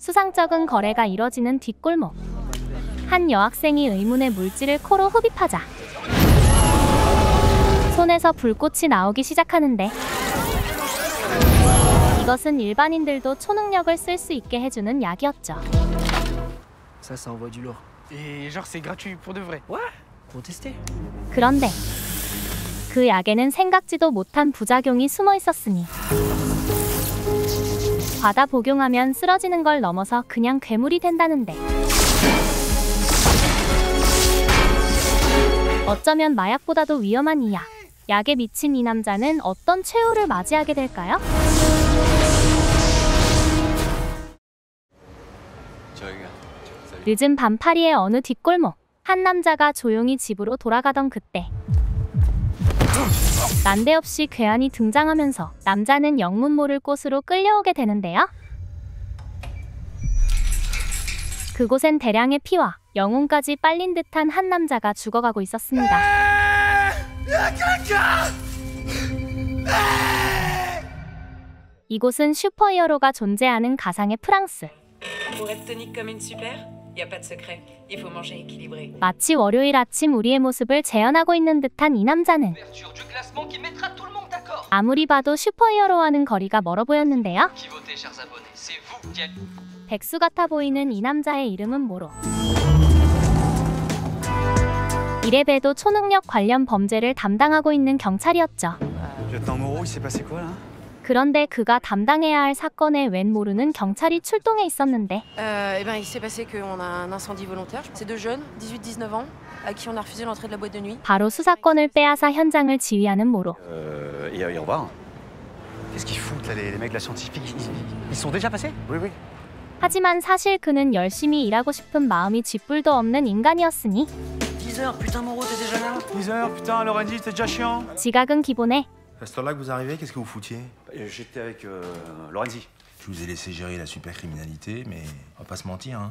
수상쩍은 거래가 이뤄지는 뒷골목. 한 여학생이 의문의 물질을 코로 흡입하자 손에서 불꽃이 나오기 시작하는데, 이것은 일반인들도 초능력을 쓸 수 있게 해주는 약이었죠. Ça envoie du lourd. Et genre c'est gratuit pour de vrai. Ouais, pour tester. 그런데 그 약에는 생각지도 못한 부작용이 숨어 있었으니 과다 복용하면 쓰러지는 걸 넘어서 그냥 괴물이 된다는데, 어쩌면 마약보다도 위험한 이 약. 약에 미친 이 남자는 어떤 최후를 맞이하게 될까요? 늦은 밤 파리의 어느 뒷골목. 한 남자가 조용히 집으로 돌아가던 그때 난데없이 괴한이 등장하면서 남자는 영문 모를 곳으로 끌려오게 되는데요. 그곳엔 대량의 피와 영혼까지 빨린 듯한 한 남자가 죽어가고 있었습니다. 이곳은 슈퍼히어로가 존재하는 가상의 프랑스. 마치 월요일 아침 우리의 모습을 재현하고 있는 듯한 이 남자는 아무리 봐도 슈퍼히어로와는 거리가 멀어 보였는데요. 백수 같아 보이는 이 남자의 이름은 모로. 이래 봬도 초능력 관련 범죄를 담당하고 있는 경찰이었죠. 그런데 그가 담당해야 할 사건에 웬 모르는 경찰이 출동해 있었는데, il s'est passé qu'on a un incendie volontaire. C'est deux jeunes, 18-19 ans, à qui on a refusé l'entrée de la boîte de nuit. 바로 수사권을 빼앗아 현장을 지휘하는 모로. Et on va. Qu'est-ce qu'ils foutent là, les mecs de la scientifique? Ils sont déjà passés? Oui, oui. 하지만 사실 그는 열심히 일하고 싶은 마음이 쥐뿔도 없는 인간이었으니 10h, putain Moreau, t'es déjà là? 10h, putain, Lorenzi, c'était déjà chiant. 지각은 기본에. À cette heure-là que vous arrivez, qu'est-ce que vous foutiez? J'étais avec Lorenzi. Je vous ai laissé gérer la supercriminalité, mais on va pas se mentir, hein.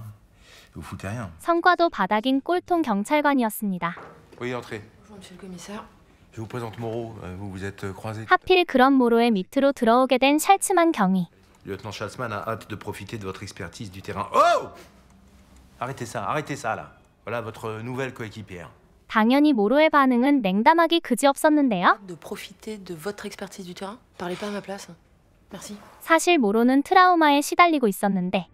Vous foutez rien. 성과도 바닥인 꼴통 경찰관이었습니다. Oui, entrez. Bonjour, monsieur le commissaire. Je vous présente Moreau. Vous vous êtes croisés. 하필 그런 모로의 밑으로 들어오게 된 샬츠만 경위. Le lieutenant Schalzmann a hâte de profiter de votre expertise du terrain. Oh! Arrêtez ça là. Voilà votre nouvelle coéquipière. 당연히 모로의 반응은 냉담하기 그지없었는데요. De profiter de votre expertise du terrain. Parlez pas à ma place. Merci. 사실 모로는 트라우마에 시달리고 있었는데,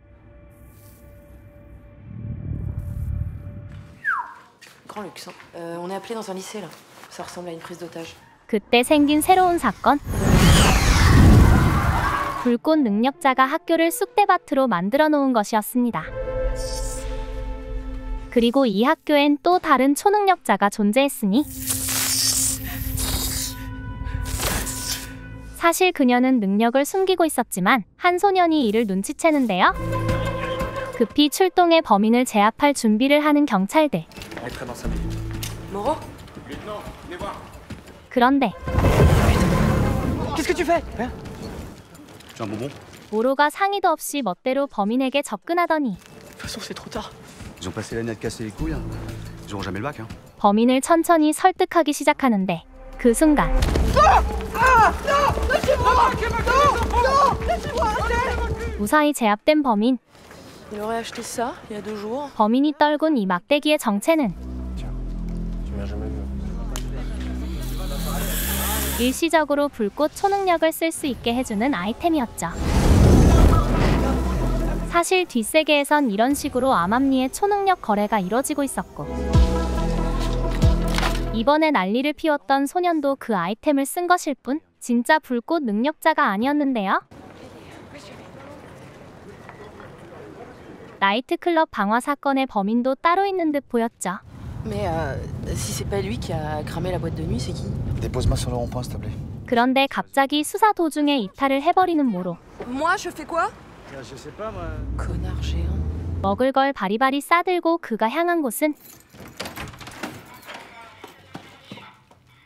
Grand luxe. On est appelé dans un lycée là. Ça ressemble à une prise d'otage. 그때 생긴 새로운 사건. 불꽃 능력자가 학교를 쑥대밭으로 만들어 놓은 것이었습니다. 그리고 이 학교엔 또 다른 초능력자가 존재했으니 사실 그녀는 능력을 숨기고 있었지만 한 소년이 이를 눈치채는데요. 급히 출동해 범인을 제압할 준비를 하는 경찰들. Moreau? 그런데 Qu'est-ce que tu fais? Hein? J'ai un bonbon. 모로가 상의도 없이 멋대로 범인에게 접근하더니 De toute façon, c'est trop tard. Ils ont passé l'année à te casser les couilles. Ils auront jamais le bac, hein. 범인을 천천히 설득하기 시작하는데, 그 순간 무사히 제압된 범인. Il aurait acheté ça il y a 2 jours. 범인이 떨군 이 막대기의 정체는 일시적으로 불꽃 초능력을 쓸 수 있게 해주는 아이템이었죠. 사실 뒷세계에선 이런 식으로 암암리의 초능력 거래가 이뤄지고 있었고, 이번에 난리를 피웠던 소년도 그 아이템을 쓴 것일 뿐 진짜 불꽃 능력자가 아니었는데요. 나이트클럽 방화 사건의 범인도 따로 있는 듯 보였죠. Mais si c'est pas lui qui a cramé la boîte de nuit, c'est qui? Dépose-moi sur le rond-point, s'il te plaît. 그런데 갑자기 수사 도중에 이탈을 해버리는 모로. Moi, je fais quoi? Je sais pas, moi. Connard géant. 먹을 걸 바리바리 싸들고 그가 향한 곳은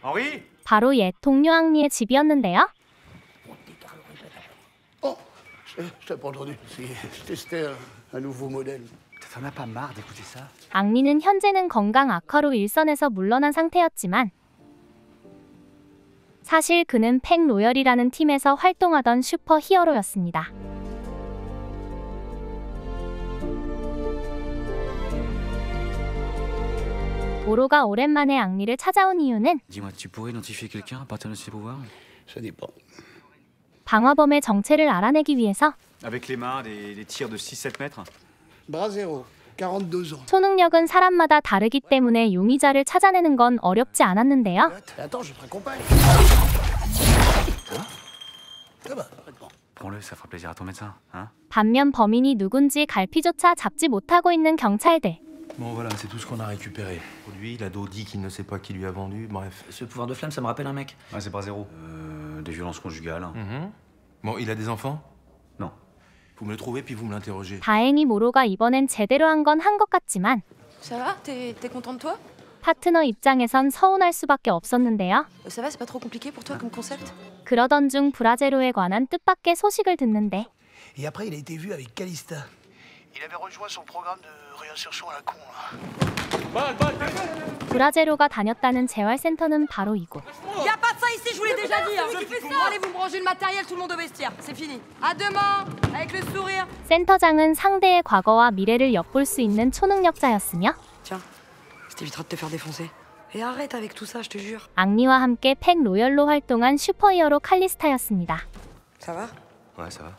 Henri? 바로 옛 동료 앙리의 집이었는데요. Oh, je t'ai pas entendu. Je testais un nouveau modèle. T'en as pas marre d'écouter ça? 앙리는 현재는 건강 악화로 일선에서 물러난 상태였지만 사실 그는 팩 로열이라는 팀에서 활동하던 슈퍼 히어로였습니다. 모로가 오랜만에 앙리를 찾아온 이유는 Dis-moi, tu pourrais identifier quelqu'un à partir de ses pouvoirs? Ça dépend. 방화범의 정체를 알아내기 위해서 Avec les mains, des tirs de 6-7 mètres. Brasero, 42 ans. 초능력은 사람마다 다르기 때문에 용의자를 찾아내는 건 어렵지 않았는데요. Attends, je te raccompagne. Ça va. Prends-le, ça fera plaisir à ton médecin, hein? 반면 범인이 누군지 갈피조차 잡지 못하고 있는 경찰들. Bon, voilà, c'est tout ce qu'on a récupéré. Produit, l'ado dit qu'il ne sait pas qui lui a vendu, bref. Ce pouvoir de flamme, ça me rappelle un mec. Ouais, c'est Brasero. Des violences conjugales. Bon, il a des enfants? Non. Vous me le trouvez, puis vous me l'interrogez. 다행히 모로가 이번엔 제대로 한 건 한 것 같지만 Ça va? T'es content de toi? 파트너 입장에선 서운할 수밖에 없었는데요. Ça va, c'est pas trop compliqué pour toi comme concept? 그러던 중 브라제로에 관한 뜻밖의 소식을 듣는데 Et après, il a été vu avec Calista. Il avait rejoint son programme de réinsertion à la con. 브라제로가 다녔다는 재활센터는 바로 이곳. Y a pas de ça ici, je vous l'ai déjà dit. Bon, allez, vous me rangez le matériel, tout le monde au vestiaire. C'est fini. À demain, avec le sourire. 센터장은 상대의 과거와 미래를 엿볼 수 있는 초능력자였으며 Tiens, ça t'évitera de te faire défoncer. Et arrête avec tout ça, je te jure. 앙리와 함께 팩 로열로 활동한 슈퍼히어로 칼리스타였습니다. Ça va? Ouais, ça va.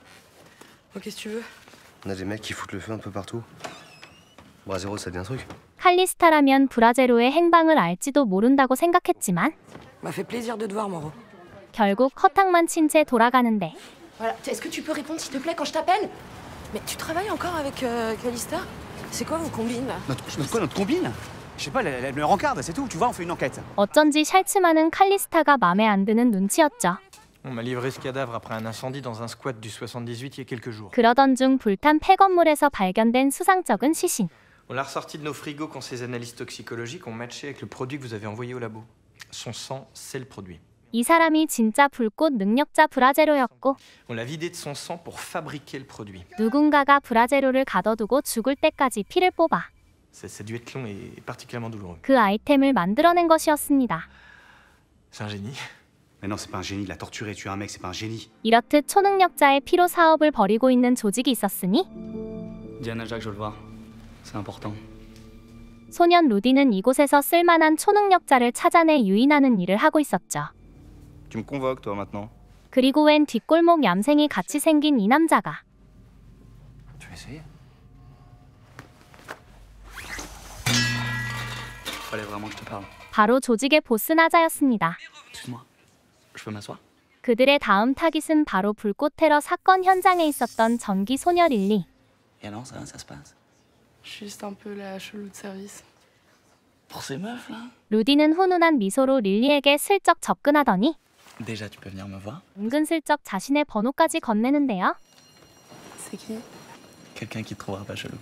Oh, qu'est-ce que tu veux? On a des mecs qui foutent le feu un peu partout. Brasero, ça dit un truc? 칼리스타라면 브라제로의 행방을 알지도 모른다고 생각했지만 M'a fait plaisir de te voir, Moro. 결국 허탕만 친 채 돌아가는데 Voilà, est-ce que tu peux répondre s'il te plaît quand je t'appelle? Mais tu travailles encore avec Calista? C'est quoi vos combines là? Notre combine? Je sais pas, elle me rencarde, c'est tout. Tu vois, on fait une enquête. 어쩐지 샬츠만은 칼리스타가 맘에 안 드는 눈치였죠. On m'a livré ce cadavre après un incendie dans un squat du 78 il y a quelques jours. 그러던 중 불탄 폐건물에서 발견된 수상쩍은 시신. On l'a ressorti de nos frigos quand ces analyses toxicologiques ont matché avec le produit que vous avez envoyé au labo. Son sang, c'est le produit. 이 사람이 진짜 불꽃 능력자 브라제로였고 On l'a vidé de son sang pour fabriquer le produit. 누군가가 브라제로를 가둬두고 죽을 때까지 피를 뽑아 Ça a dû être long et particulièrement douloureux. 그 아이템을 만들어낸 것이었습니다. C'est un génie. Mais non, c'est pas un génie. Il a torturé, tué un mec, c'est pas un génie. 이렇듯 초능력자의 피로 사업을 벌이고 있는 조직이 있었으니 Diana, Jacques, je veux le voir. C'est important. 소년 루디는 이곳에서 쓸만한 초능력자를 찾아내 유인하는 일을 하고 있었죠. Tu me convoques, toi, maintenant. 그리고 웬 뒷골목 얌생이 같이 생긴 이 남자가 Tu veux essayer? Fallait vraiment que je te parle. 바로 조직의 보스 나자였습니다. Excuse-moi. Je peux m'asseoir? 그들의 다음 타깃은 바로 불꽃 테러 사건 현장에 있었던 전기 소녀 릴리. Et alors, ça se passe? Juste un peu la chelou de service. Pour ces meufs, là? 루디는 훈훈한 미소로 릴리에게 슬쩍 접근하더니 Déjà, tu peux venir me voir? 은근슬쩍 자신의 번호까지 건네는데요. C'est qui? Quelqu'un qui te trouvera pas chelou.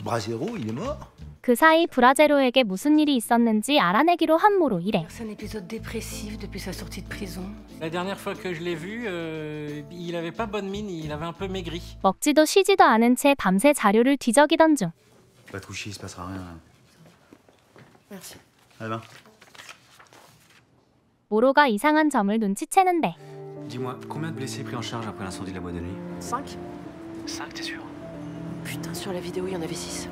Brasero, il est mort? 그 사이 브라제로에게 무슨 일이 있었는지 알아내기로 한 모로 이래. C'est un épisode dépressif depuis sa sortie de prison. La dernière fois que je l'ai vu, il avait pas bonne mine, il avait un peu maigri. 먹지도 쉬지도 않은 채 밤새 자료를 뒤적이던 중 Va te coucher, il se passera rien. Merci. Allez, va. 모로가 이상한 점을 눈치채는데 Dis-moi, combien de blessés pris en charge après l'incendie de la boîte de nuit? 5? 5, t'es sûr? Putain, sur la vidéo, il y en avait 6.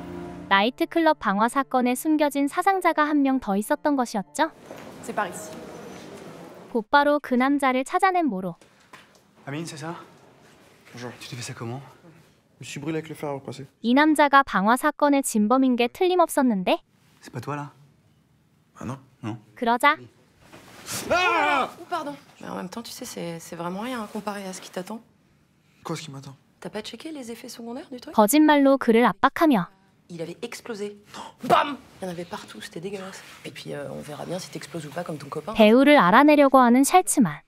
나이트클럽 방화 사건에 숨겨진 사상자가 한 명 더 있었던 것이었죠. C'est par ici. 곧바로 그 남자를 찾아낸 모로. Amine, c'est ça? Bonjour. Tu t'es fait ça comment? Je me suis brûlé avec le fer à repasser. 이 남자가 방화 사건의 진범인 게 틀림없었는데 C'est pas toi, là? Ah non? Non. 그러자 Oh, pardon. Mais en même temps, tu sais, c'est vraiment rien comparé à ce qui t'attend. Quoi, ce qui m'attend? T'as pas checké les effets secondaires du truc? 거짓말로 그를 압박하며 Il avait explosé. Bam! Il y en avait partout, c'était dégueulasse. Et puis, on verra bien si t'exploses ou pas comme ton copain. 배우를 알아내려고 하는 샬츠만.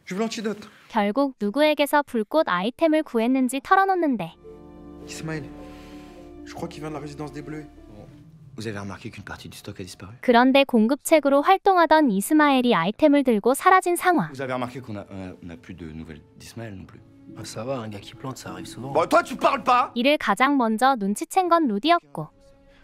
Je veux l'antidote. 결국 누구에게서 불꽃 아이템을 구했는지 털어놓는데 Ismaël. Je crois qu'il vient de la résidence des Bleuets. Vous avez remarqué qu'une partie du stock a disparu? 그런데 공급책으로 활동하던 이스마엘이 아이템을 들고 사라진 상황. Vous avez remarqué qu'on a plus de nouvelles d'Ismaël non plus? Ah, ça va, un gars qui plante, ça arrive souvent. Bon, toi, tu parles pas! 이를 가장 먼저 눈치챈 건 루디였고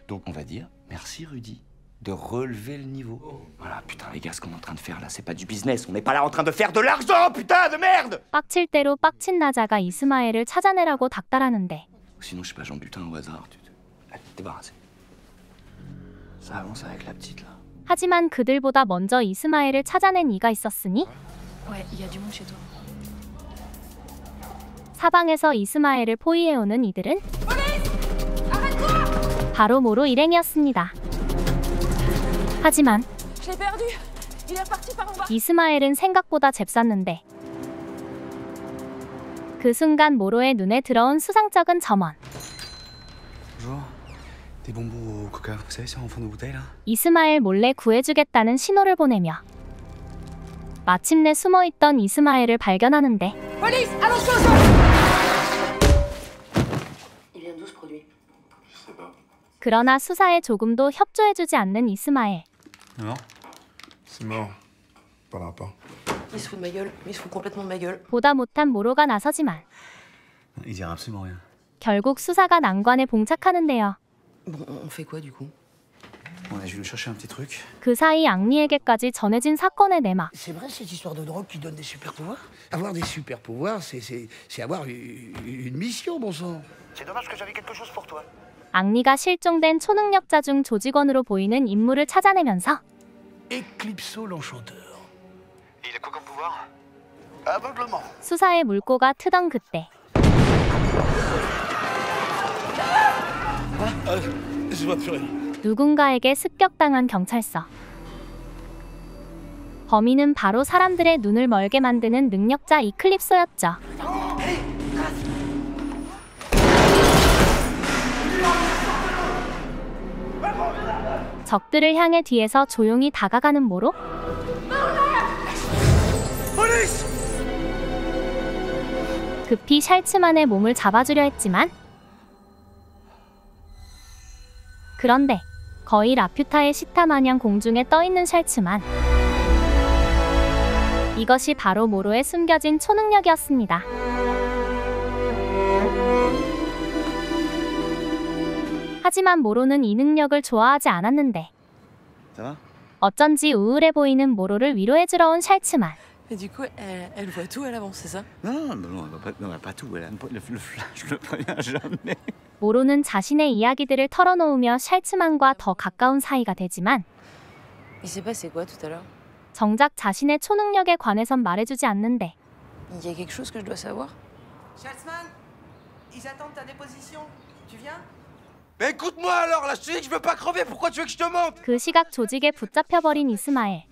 Donc on va dire merci Rudy de relever le niveau. Voilà, putain les gars, ce qu'on est en train de faire là, c'est pas du business, on n'est pas là en train de faire de l'argent, putain de merde! 빡칠 대로 빡친 나자가 이스마엘을 찾아내라고 닥달하는데 Sinon je sais pas, j'en bute un au hasard. Allez, débarrassez. Ça avance avec la petite là. 하지만 그들보다 먼저 이스마엘을 찾아낸 이가 있었으니 Ouais, il y a du monde chez toi. 사방에서 이스마엘을 포위해오는 이들은 바로 모로 일행이었습니다. 하지만 Je l'ai perdu. Il est parti par en bas. 이스마엘은 생각보다 잽쌌는데 그 순간 모로의 눈에 들어온 수상쩍은 점원. Bonjour. Des bonbons au coca, vous savez, sur en fond de bouteille là? 이스마엘 몰래 구해주겠다는 신호를 보내며 마침내 숨어있던 이스마엘을 발견하는데 Police, attention au sol. Il vient d'où ce produit? Je sais pas. 그러나 수사에 조금도 협조해주지 않는 이스마엘. Non. C'est mort. Parlera pas. Il se fout de ma gueule. Il se fout complètement de ma gueule. 보다 못한 모로가 나서지만 Il dira absolument rien. 결국 수사가 난관에 봉착하는데요. Bon, on fait quoi du coup? On a dû nous chercher un petit truc. 그 사이 앙리에게까지 전해진 사건의 내막. C'est vrai cette histoire de drogue qui donne des super pouvoirs? Avoir des super pouvoirs, c'est avoir une mission, bon sang. C'est dommage que j'avais quelque chose pour toi. 앙리가 실종된 초능력자 중 조직원으로 보이는 인물을 찾아내면서 Eclipso l'enchanteur. Il a quoi comme pouvoir? Aveuglement. 수사의 물꼬가 트던 그때 Je vois plus rien. 누군가에게 습격당한 경찰서. 범인은 바로 사람들의 눈을 멀게 만드는 능력자 이클립소였죠. 적들을 향해 뒤에서 조용히 다가가는 모로. 급히 샬츠만의 몸을 잡아주려 했지만 그런데 거의 라퓨타의 시타 마냥 공중에 떠있는 샬츠만. 이것이 바로 모로의 숨겨진 초능력이었습니다. 하지만 모로는 이 능력을 좋아하지 않았는데 Ça va? 어쩐지 우울해 보이는 모로를 위로해주러 온 샬츠만. Mais du coup, elle voit tout à l'avance, c'est ça? Non, elle va pas tout. Elle a le flash, le prévient jamais. 모로는 자신의 이야기들을 털어놓으며 샬츠만과 더 가까운 사이가 되지만 Il s'est passé quoi tout à l'heure? 정작 자신의 초능력에 관해선 말해주지 않는데 Il y a quelque chose que je dois savoir? Schaltzmann, ils attendent ta déposition. Tu viens? Mais écoute-moi alors, là, je te dis que je veux pas crever, pourquoi tu veux que je te monte? 그 시각 조직에 붙잡혀버린 이스마엘.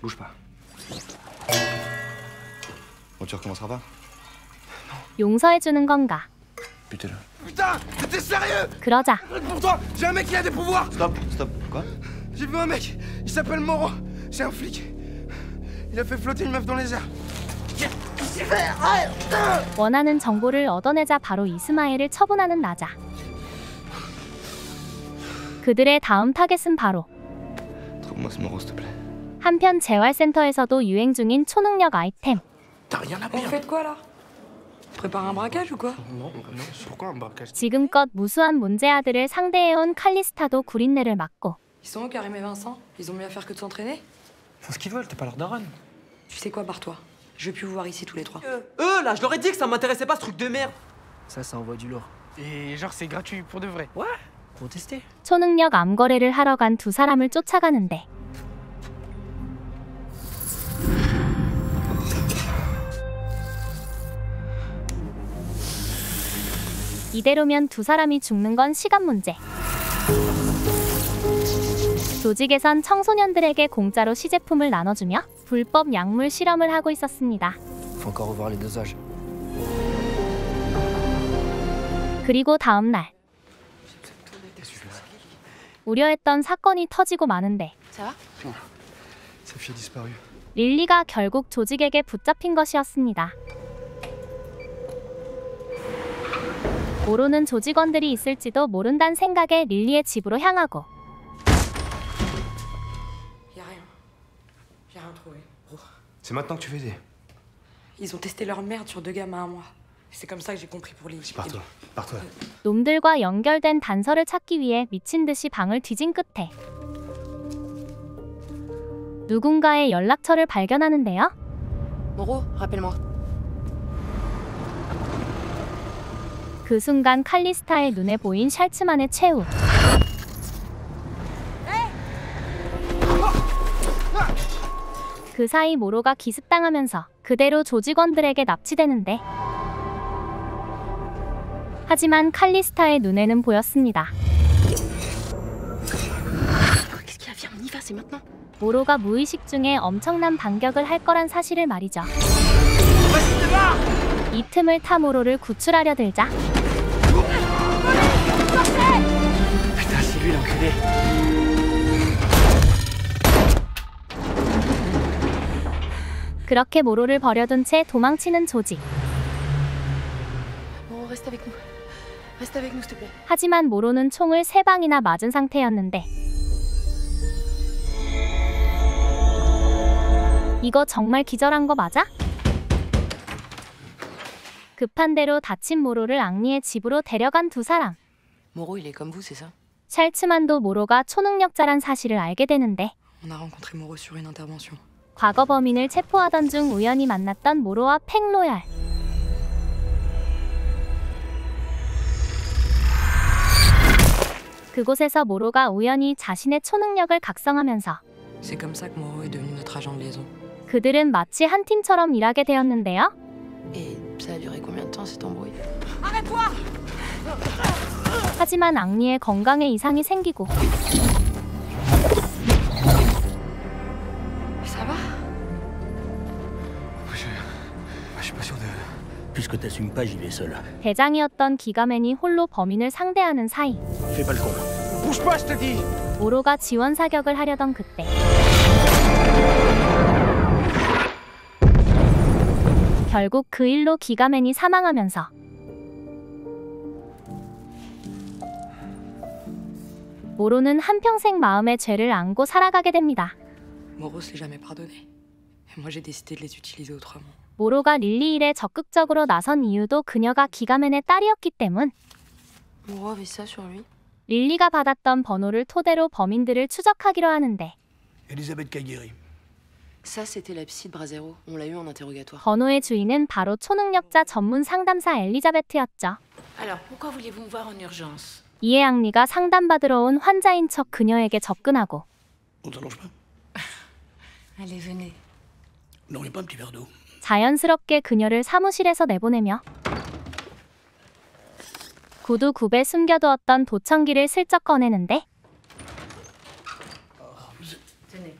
Bouge pas. Bon, tu recommenceras pas? 용서해주는 건가? Butez-le. Putain, t'es sérieux? 그러자 Pour toi, j'ai un mec qui a des pouvoirs. Stop. Quoi? J'ai vu un mec, il s'appelle Moreau, c'est un flic. Il a fait flotter une meuf dans les airs. 원하는 정보를 얻어내자 바로 이스마엘을 처분하는 나자. 그들의 다음 타겟은 바로 Trouve-moi ce Moreau, s'il te plaît. 한편 재활센터에서도 유행 중인 초능력 아이템. T'as rien à On perdre. fait de quoi là? Prépare un braquage ou quoi? Non, pourquoi un braquage? 지금껏 무수한 문제아들을 상대해온 칼리스타도 구린내를 맡고 Ils sont où Karim et Vincent? Ils ont mieux à faire que de s'entraîner? Font ce qu'ils veulent, t'es pas leur daronne. Tu sais quoi, barre-toi. Je veux plus vous voir ici tous les trois. Eux, là, je leur ai dit que ça m'intéressait pas ce truc de merde. Ça envoie du lourd. Et genre, c'est gratuit pour de vrai. Ouais, pour tester. 초능력 암거래를 하러 간 두 사람을 쫓아가는데 이대로면 두 사람이 죽는 건 시간 문제. 조직에선 청소년들에게 공짜로 시제품을 나눠주며 불법 약물 실험을 하고 있었습니다. Faut encore revoir les dosages. 그리고 다음 날 우려했던 사건이 터지고 마는데 Ça va? Sa fille a disparu. 릴리가 결국 조직에게 붙잡힌 것이었습니다. 모로는 조직원들이 있을지도 모른다는 생각에 릴리의 집으로 향하고 Y a rien. J'ai rien trouvé. C'est maintenant que tu fais des... Ils ont testé leur merde sur 2 gamins à moi. C'est comme ça que j'ai compris pour Lily. Pars-toi. 놈들과 연결된 단서를 찾기 위해 미친 듯이 방을 뒤진 끝에 누군가의 연락처를 발견하는데요. Moreau, rappelle-moi. 그 순간 칼리스타의 눈에 보인 샬츠만의 최후. 그 사이 모로가 기습당하면서 그대로 조직원들에게 납치되는데 하지만 칼리스타의 눈에는 보였습니다. 모로가 무의식 중에 엄청난 반격을 할 거란 사실을 말이죠. 이 틈을 타 모로를 구출하려 들자 그렇게 모로를 버려둔 채 도망치는 조직. 하지만 모로는 총을 3방이나 맞은 상태였는데 이거 정말 기절한 거 맞아? 급한 대로 다친 모로를 앙리의 집으로 데려간 두 사람. Moreau, il est comme vous, c'est ça? 샬츠만도 모로가 초능력자란 사실을 알게 되는데 On a rencontré Moreau sur une intervention. 과거 범인을 체포하던 중 우연히 만났던 모로와 팽로얄. 그곳에서 모로가 우연히 자신의 초능력을 각성하면서 C'est comme ça que Moreau est devenu notre agent de liaison. 그들은 마치 한 팀처럼 일하게 되었는데요. Et ça a duré combien de temps cet embrouille? Arrête-toi! 하지만 앙리의 건강에 이상이 생기고 Ça va? Je suis pas sûr de... Puisque t'assumes pas, j'y vais seul. 대장이었던 기가맨이 홀로 범인을 상대하는 사이 Fais pas le con. Bouge pas, je te dis! 모로가 지원 사격을 하려던 그때 결국 그 일로 기가맨이 사망하면서 모로는 한평생 마음의 죄를 안고 살아가게 됩니다. Moreau se l'est jamais pardonné. Et moi j'ai décidé de les utiliser autrement. 모로가 릴리 일에 적극적으로 나선 이유도 그녀가 기가맨의 딸이었기 때문. Moreau avait ça sur lui? 릴리가 받았던 번호를 토대로 범인들을 추적하기로 하는데 Elisabeth Cagueri. Ça, c'était la psy de Brasero. On l'a eu en interrogatoire. 번호의 주인은 바로 초능력자 전문 상담사 엘리자베트였죠. Alors, pourquoi voulez-vous me voir en urgence? 이에 앙리가 상담받으러 온 환자인 척 그녀에게 접근하고 On t'allonge pas? Allez, venez. Non, il y a pas un petit verre d'eau. 자연스럽게 그녀를 사무실에서 내보내며 구두 굽에 숨겨두었던 도청기를 슬쩍 꺼내는데 Tenez.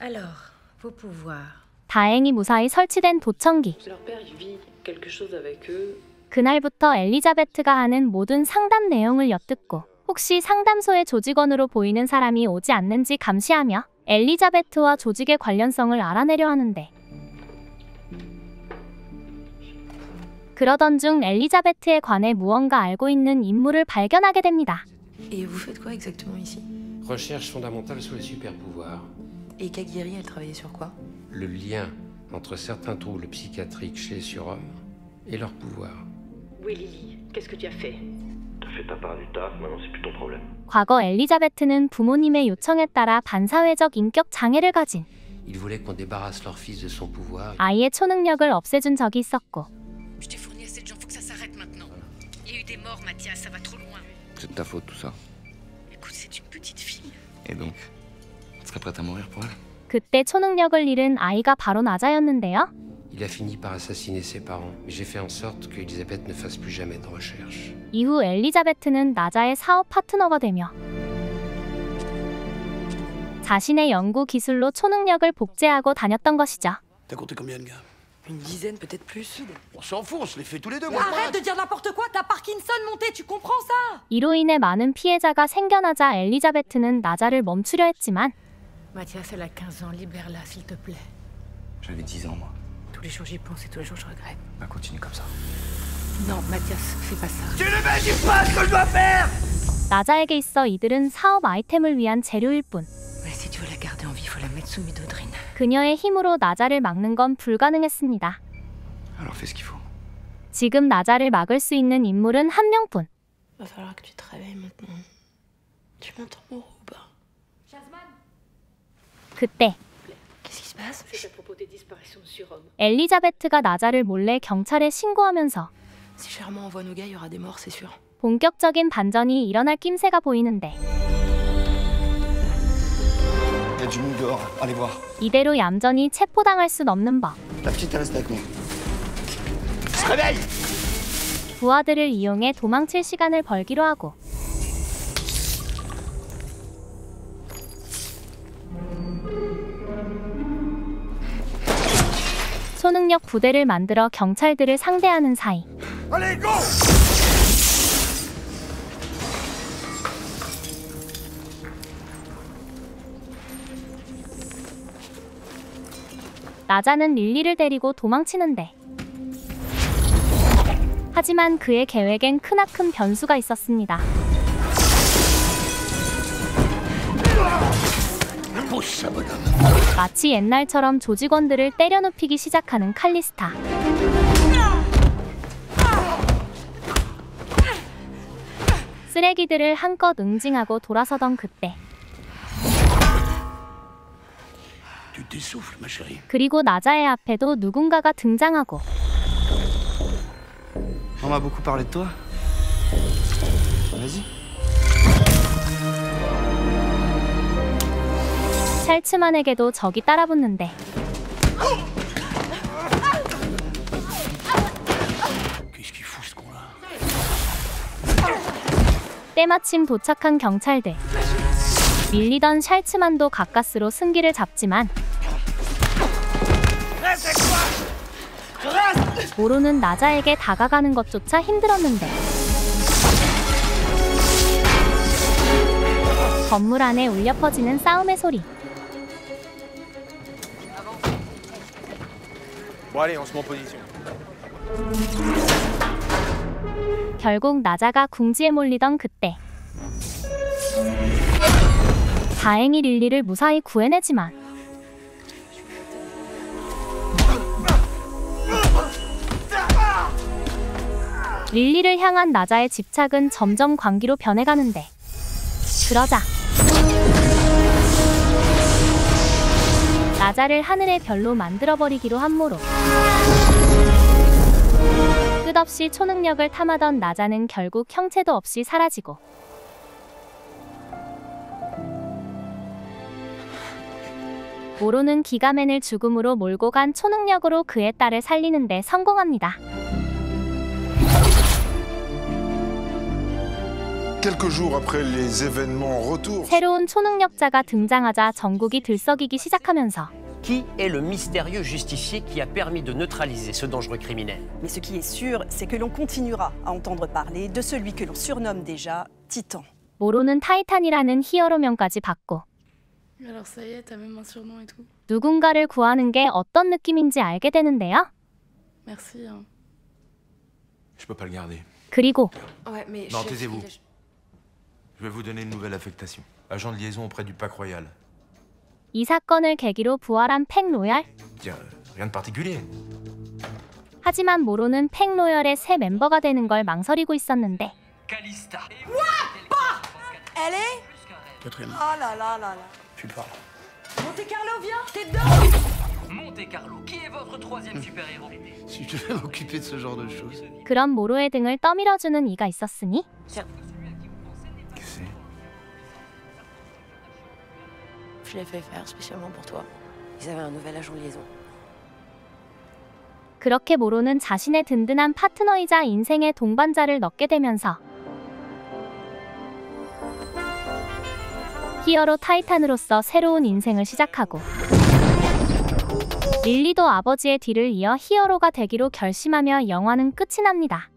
Alors, vos pouvoirs. 다행히 무사히 설치된 도청기. Leur père, il vit quelque chose avec eux. 그날부터 엘리자베트가 하는 모든 상담 내용을 엿듣고 혹시 상담소의 조직원으로 보이는 사람이 오지 않는지 감시하며 엘리자베트와 조직의 관련성을 알아내려 하는데 그러던 중 엘리자베트에 관해 무언가 알고 있는 인물을 발견하게 됩니다. Et vous faites quoi exactement ici? Recherche fondamentale sur les super-pouvoirs. Et Cagueri, elle travaillait sur quoi? Le lien entre certains troubles psychiatriques chez les surhommes et leur pouvoir. Oui, Lily, qu'est-ce que tu as fait? T'as fait ta part du taf, maintenant c'est plus ton problème. 과거 엘리자베트는 부모님의 요청에 따라 반사회적 인격 장애를 가진 Ils voulaient qu'on débarrasse leur fils de son pouvoir. 아이의 초능력을 없애준 적이 있었고 Je t'ai fourni assez de gens, faut que ça s'arrête maintenant. Il y a eu des morts, Mathias, ça va trop loin. C'est de ta faute tout ça. Écoute, c'est une petite fille. Et donc, tu serais prête à mourir pour elle? 그때 초능력을 잃은 아이가 바로 나자였는데요. Il a fini par assassiner ses parents, mais j'ai fait en sorte que Elisabeth ne fasse plus jamais de recherche. 이후 엘리자베트는 나자의 사업 파트너가 되며 자신의 연구 기술로 초능력을 복제하고 다녔던 것이죠. T'as compté combien de gars? Une dizaine, peut-être plus. On s'en fout, on se les fait tous les deux. Arrête de dire n'importe quoi, t'as Parkinson monté, tu comprends ça? 이로 인해 많은 피해자가 생겨나자 엘리자베트는 나자를 멈추려 했지만 Mathias, elle a 15 ans, libère-la, s'il te plaît. J'avais 10 ans, moi. Tous les jours j'y pense et tous les jours je regrette. Bah, continue comme ça. Non, Mathias, fais pas ça. Tu ne me dis pas ce que je dois faire! 나자에게 있어 이들은 사업 아이템을 위한 재료일 뿐 Mais si tu veux la garder en vie, faut la mettre sous midodrine. 그녀의 힘으로 나자를 막는 건 불가능했습니다. Alors fais ce qu'il faut. 지금 나자를 막을 수 있는 인물은 한 명뿐. Va falloir que tu te réveilles maintenant. Tu m'entends, Moreau, ou pas? 그때 Qu'est-ce qui se passe? C'est à propos des disparitions de surhommes. 엘리자베트가 나자를 몰래 경찰에 신고하면서 Si Charmant envoie nos gars, il y aura des morts, c'est sûr. 본격적인 반전이 일어날 낌새가 보이는데 y a du monde dehors. Allez voir. 이대로 얌전히 체포당할 순 없는 법. La petite, elle reste avec nous. Se réveille! 부하들을 이용해 도망칠 시간을 벌기로 하고 초능력 부대를 만들어 경찰들을 상대하는 사이 Allez, go! 나자는 릴리를 데리고 도망치는데 하지만 그의 계획엔 크나큰 변수가 있었습니다. 마치 옛날처럼 조직원들을 때려눕히기 시작하는 칼리스타. 쓰레기들을 한껏 응징하고 돌아서던 그때 그리고 나자의 앞에도 누군가가 등장하고 On m'a beaucoup parlé de toi. Vas-y. 샬츠만에게도 적이 따라붙는데 때마침 도착한 경찰들. 밀리던 샬츠만도 가까스로 승기를 잡지만 모로는 나자에게 다가가는 것조차 힘들었는데 건물 안에 울려 퍼지는 싸움의 소리. 결국 나자가 궁지에 몰리던 그때 다행히 릴리를 무사히 구해내지만 릴리를 향한 나자의 집착은 점점 광기로 변해가는데 그러자 나자를 하늘의 별로 만들어버리기로 한 모로. 끝없이 초능력을 탐하던 나자는 결국 형체도 없이 사라지고 모로는 기가맨을 죽음으로 몰고 간 초능력으로 그의 딸을 살리는 데 성공합니다. 새로운 초능력자가 등장하자 전국이 들썩이기 시작하면서 Qui est le mystérieux justicier qui a permis de neutraliser ce dangereux criminel? Mais ce qui est sûr, c'est que l'on continuera à entendre parler de celui que l'on surnomme déjà Titan. 모로는 타이탄이라는 히어로명까지 받고 Alors ça y est, t'as même un surnom et tout. 누군가를 구하는 게 어떤 느낌인지 알게 되는데요. Merci. Hein. Je peux pas le garder. 그리고 Ouais, mais Non, taisez-vous. Je vais vous donner une nouvelle affectation. Agent de liaison auprès du PAC Royal. 이 사건을 계기로 부활한 팩 로얄. Tiens, rien de particulier. 하지만 모로는 팩 로얄의 새 멤버가 되는 걸 망설이고 있었는데 Calista. What? Pas. Elle est? Oh là là là là. Tu parles. Monte Carlo, viens, t'es dedans. Monte Carlo, qui est votre troisième super-héros? Si je devais m'occuper de ce genre de choses. 그런 모로의 등을 떠밀어주는 이가 있었으니 Je l'ai fait faire spécialement pour toi. Ils avaient un nouvel agent de liaison. 그렇게 모로는 자신의 든든한 파트너이자 인생의 동반자를 넣게 되면서 히어로 타이탄으로서 새로운 인생을 시작하고 릴리도 아버지의 뒤를 이어 히어로가 되기로 결심하며 영화는 끝이 납니다.